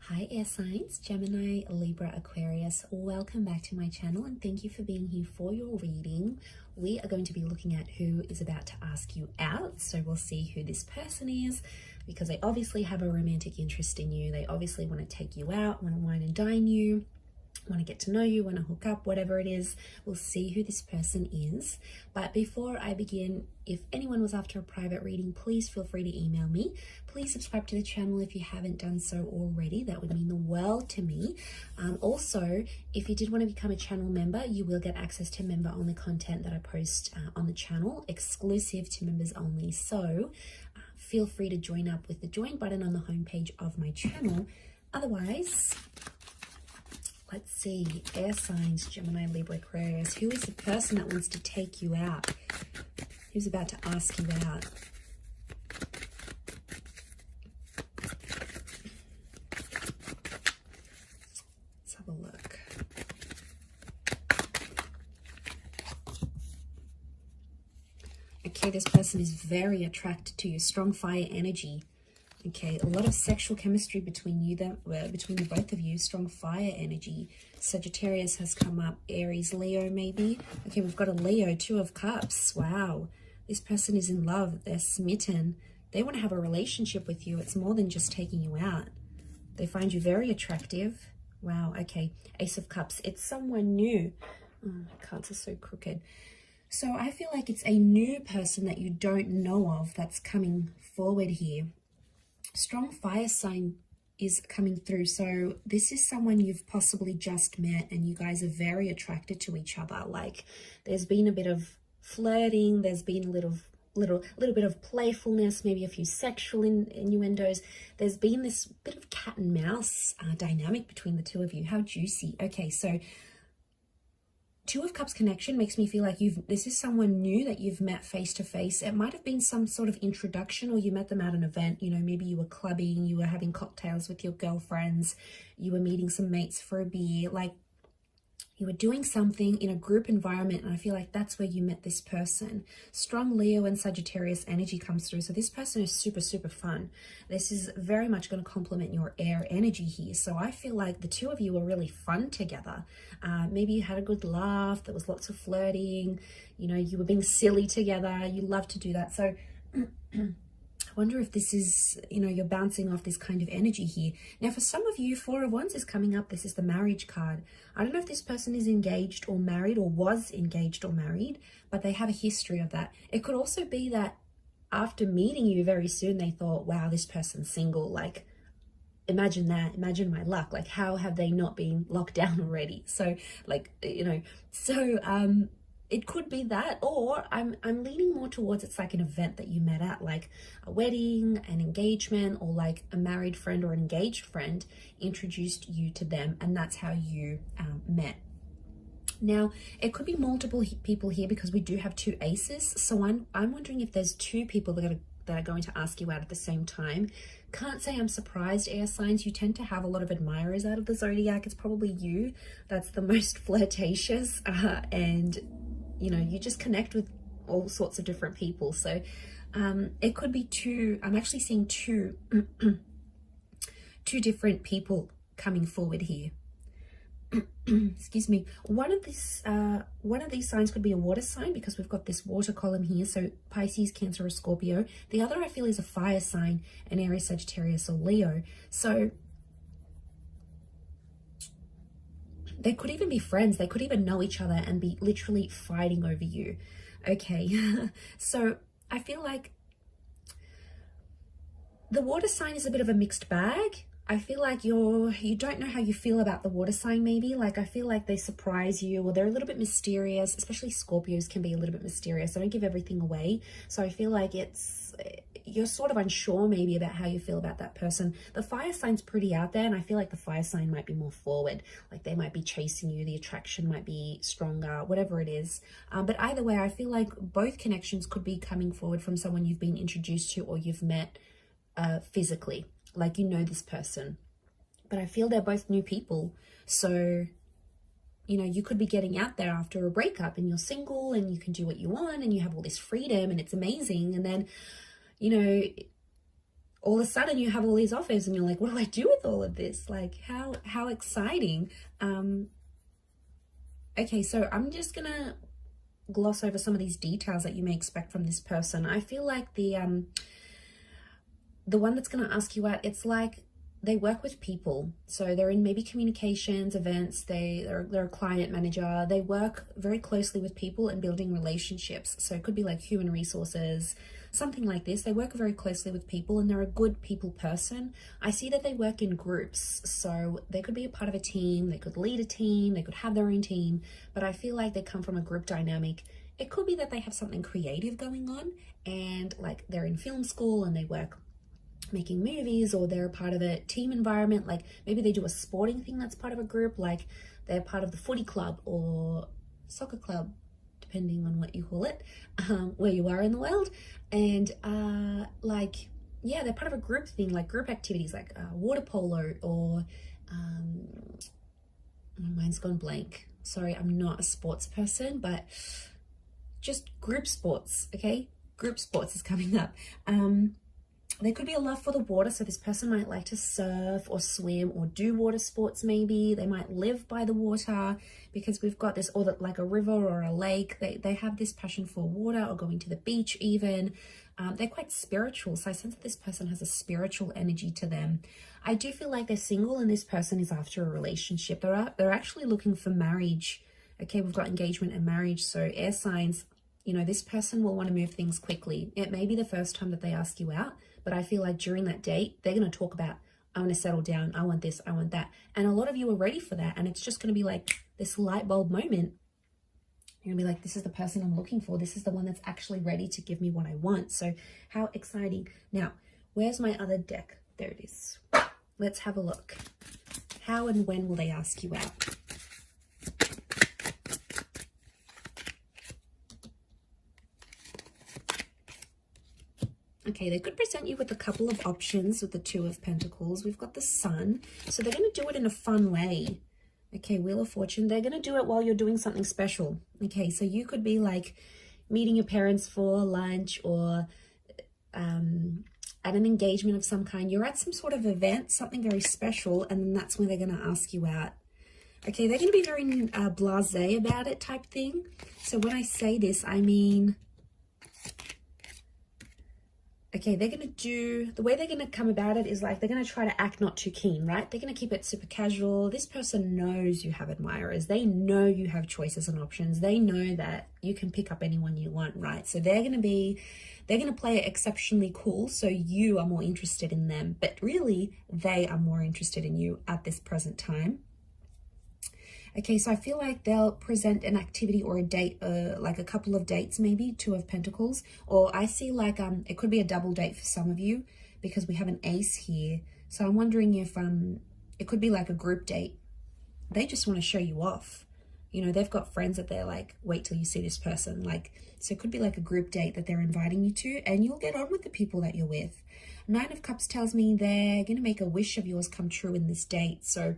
Hi air signs, Gemini, Libra, Aquarius. Welcome back to my channel and thank you for being here for your reading. We are going to be looking at who is about to ask you out. So we'll see who this person is because they obviously have a romantic interest in you. They obviously want to take you out, want to wine and dine you, want to get to know you, want to hook up, whatever it is. We'll see who this person is. But before I begin, if anyone was after a private reading, please feel free to email me. Please subscribe to the channel if you haven't done so already. That would mean the world to me. Also, if you did want to become a channel member, you will get access to member-only content that I post on the channel, exclusive to members only. So feel free to join up with the join button on the homepage of my channel. Otherwise, let's see, air signs, Gemini, Libra, Aquarius. Who is the person that wants to take you out? Who's about to ask you out? Let's have a look. Okay, this person is very attracted to you. Strong fire energy. Okay, a lot of sexual chemistry between you, between the both of you. Strong fire energy. Sagittarius has come up. Aries, Leo, maybe. Okay, we've got a Leo, 2 of Cups. Wow, this person is in love. They're smitten. They want to have a relationship with you. It's more than just taking you out. They find you very attractive. Wow, okay. Ace of Cups. It's someone new. Oh, my cards are so crooked. So I feel like it's a new person that you don't know of that's coming forward here. Strong fire sign is coming through. So this is someone you've possibly just met and you guys are very attracted to each other. Like there's been a bit of flirting, there's been a little bit of playfulness, maybe a few sexual innuendos. There's been this bit of cat and mouse dynamic between the two of you. How juicy. Okay, so 2 of Cups connection makes me feel like this is someone new that you've met face to face. It might have been some sort of introduction, or you met them at an event. You know, maybe you were clubbing, you were having cocktails with your girlfriends, you were meeting some mates for a beer. Like you were doing something in a group environment, and I feel like that's where you met this person. Strong Leo and Sagittarius energy comes through. So this person is super, super fun. This is very much going to complement your air energy here. So I feel like the two of you were really fun together. Maybe you had a good laugh. There was lots of flirting. You know, you were being silly together. You love to do that. So I wonder if this is, you know, you're bouncing off this kind of energy here. Now, for some of you, 4 of Wands is coming up. This is the marriage card. I don't know if this person is engaged or married or was engaged or married, but they have a history of that. It could also be that after meeting you very soon, they thought, wow, this person's single. Like, imagine that. Imagine my luck. Like, how have they not been locked down already? So, like, you know, so, it could be that, or I'm leaning more towards it's like an event that you met at, like a wedding, an engagement, or like a married friend or an engaged friend introduced you to them, and that's how you met. Now, it could be multiple people here because we do have 2 aces. So I'm wondering if there's 2 people that are going to ask you out at the same time. Can't say I'm surprised, air signs. You tend to have a lot of admirers out of the zodiac. It's probably you that's the most flirtatious and you know, you just connect with all sorts of different people. So it could be 2. I'm actually seeing 2 different people coming forward here. Excuse me. One of these signs could be a water sign because we've got this water column here. So Pisces, Cancer, or Scorpio. The other I feel is a fire sign, an Aries, Sagittarius, or Leo. So they could even be friends. They could even know each other and be literally fighting over you. Okay, so I feel like the water sign is a bit of a mixed bag. I feel like you don't know how you feel about the water sign maybe. Like I feel like they surprise you or they're a little bit mysterious, especially Scorpios can be a little bit mysterious. They don't give everything away. So I feel like you're sort of unsure maybe about how you feel about that person. The fire sign's pretty out there, and I feel like the fire sign might be more forward. Like they might be chasing you, the attraction might be stronger, whatever it is. But either way, I feel like both connections could be coming forward from someone you've been introduced to or you've met physically. Like you know this person. But I feel they're both new people. So, you know, you could be getting out there after a breakup and you're single and you can do what you want and you have all this freedom and it's amazing. And then, you know, all of a sudden you have all these offers and you're like, what do I do with all of this? Like, how exciting. Okay, so I'm just gonna gloss over some of these details that you may expect from this person. I feel like the one that's going to ask you out, it's like they work with people. So they're in maybe communications, events, they're a client manager. They work very closely with people and building relationships. So it could be like human resources, something like this. They work very closely with people and they're a good people person. I see that they work in groups. So they could be a part of a team, they could lead a team, they could have their own team, but I feel like they come from a group dynamic. It could be that they have something creative going on and like they're in film school and they work making movies, or they're a part of a team environment, like maybe they do a sporting thing that's part of a group, like they're part of the footy club or soccer club, depending on what you call it, where you are in the world. And like, yeah, they're part of a group thing, like group activities, like water polo, or my mind's gone blank, sorry, I'm not a sports person, but just group sports. Okay, group sports is coming up. There could be a love for the water, so this person might like to surf or swim or do water sports. Maybe they might live by the water because we've got this, or like a river or a lake. They have this passion for water, or going to the beach even. They're quite spiritual, so I sense that this person has a spiritual energy to them. I do feel like they're single and this person is after a relationship. They're actually looking for marriage. Okay, we've got engagement and marriage, so air signs, you know, this person will want to move things quickly. It may be the first time that they ask you out, but I feel like during that date, they're going to talk about, I want to settle down, I want this, I want that. And a lot of you are ready for that. And it's just going to be like this light bulb moment. You're going to be like, this is the person I'm looking for. This is the one that's actually ready to give me what I want. So how exciting. Now, where's my other deck? There it is. Let's have a look. How and when will they ask you out? Okay, they could present you with a couple of options with the Two of Pentacles. We've got the Sun. So they're going to do it in a fun way. Okay, Wheel of Fortune. They're going to do it while you're doing something special. Okay, so you could be like meeting your parents for lunch, or at an engagement of some kind. You're at some sort of event, something very special, and then that's when they're going to ask you out. Okay, they're going to be very blasé about it type thing. So when I say this, I mean... Okay, they're going to do, the way they're going to come about it is like, they're going to try to act not too keen, right? They're going to keep it super casual. This person knows you have admirers. They know you have choices and options. They know that you can pick up anyone you want, right? So they're going to play it exceptionally cool. So you are more interested in them, but really they are more interested in you at this present time. Okay, so I feel like they'll present an activity or a date, like a couple of dates maybe, Two of Pentacles. Or I see like it could be a double date for some of you because we have an ace here. So I'm wondering if it could be like a group date. They just want to show you off. You know, they've got friends that they're like, wait till you see this person. Like, so it could be like a group date that they're inviting you to, and you'll get on with the people that you're with. Nine of Cups tells me they're going to make a wish of yours come true in this date. So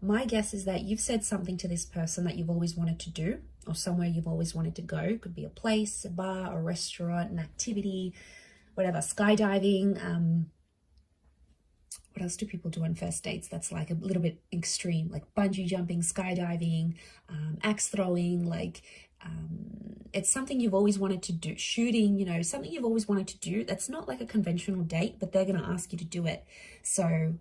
my guess is that you've said something to this person that you've always wanted to do, or somewhere you've always wanted to go. It could be a place, a bar, a restaurant, an activity, whatever, skydiving. What else do people do on first dates that's like a little bit extreme, like bungee jumping, skydiving, axe throwing, like it's something you've always wanted to do, shooting, you know, something you've always wanted to do. That's not like a conventional date, but they're going to ask you to do it. So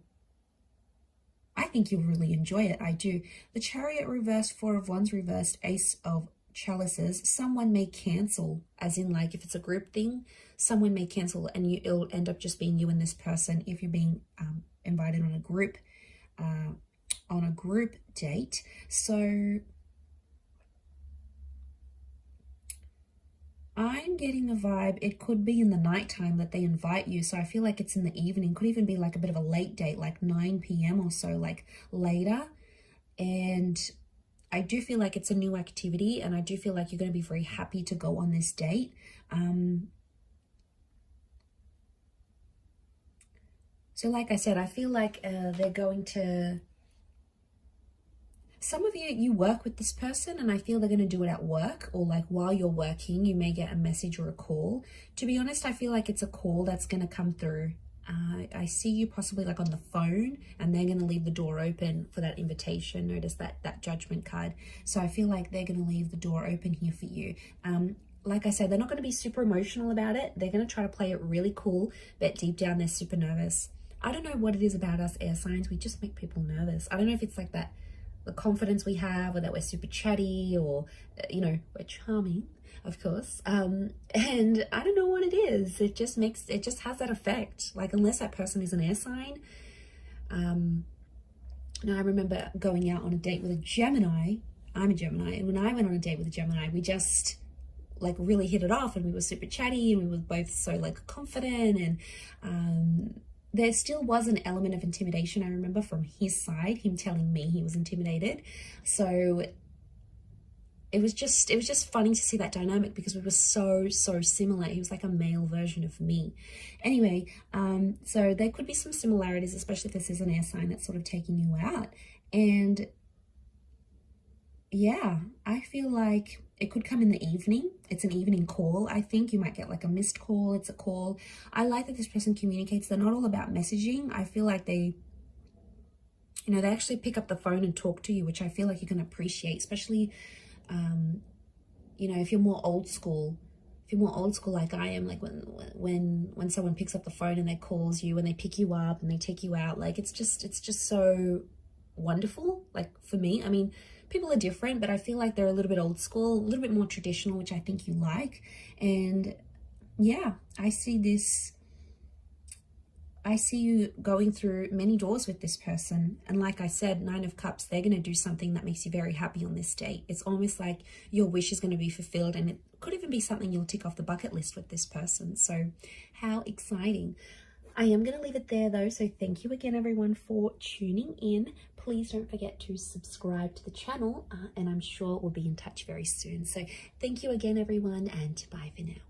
I think you'll really enjoy it. I do. The Chariot reversed, Four of Wands reversed, Ace of Chalices. Someone may cancel, as in like if it's a group thing, someone may cancel, and it'll end up just being you and this person if you're being invited on a group date. So I'm getting a vibe, it could be in the nighttime that they invite you. So I feel like it's in the evening. Could even be like a bit of a late date, like 9 p.m. or so, like later. And I do feel like it's a new activity, and I do feel like you're going to be very happy to go on this date. So like I said, I feel like they're going to... Some of you work with this person, and I feel they're going to do it at work, or like while you're working, you may get a message or a call. To be honest, I feel like it's a call that's going to come through. I see you possibly like on the phone, and they're going to leave the door open for that invitation. Notice that Judgment card. So I feel like they're going to leave the door open here for you. Like I said, they're not going to be super emotional about it. They're going to try to play it really cool, but deep down they're super nervous. I don't know what it is about us air signs. We just make people nervous. I don't know if it's like that, the confidence we have, or that we're super chatty, or, you know, we're charming, of course. And I don't know what it is. It just has that effect. Like, unless that person is an air sign. Now I remember going out on a date with a Gemini. I'm a Gemini. And when I went on a date with a Gemini, we just like really hit it off, and we were super chatty, and we were both so like confident, and there still was an element of intimidation, I remember, from his side, him telling me he was intimidated. So it was just funny to see that dynamic, because we were so similar. He was like a male version of me. Anyway, so there could be some similarities, especially if this is an air sign that's sort of taking you out. And yeah, I feel like it could come in the evening. It's an evening call. I think you might get like a missed call. It's a call. I like that this person communicates. They're not all about messaging. I feel like they, you know, they actually pick up the phone and talk to you, which I feel like you can appreciate, especially, you know, if you're more old school. If you're more old school like I am, like when someone picks up the phone and they calls you and they pick you up and they take you out, like it's just so wonderful. Like for me, I mean, people are different, but I feel like they're a little bit old school, a little bit more traditional, which I think you like. And yeah, I see you going through many doors with this person. And like I said, 9 of Cups, they're going to do something that makes you very happy on this date. It's almost like your wish is going to be fulfilled, and it could even be something you'll tick off the bucket list with this person. So how exciting. I am going to leave it there though. So thank you again, everyone, for tuning in. Please don't forget to subscribe to the channel, and I'm sure we'll be in touch very soon. So thank you again, everyone, and bye for now.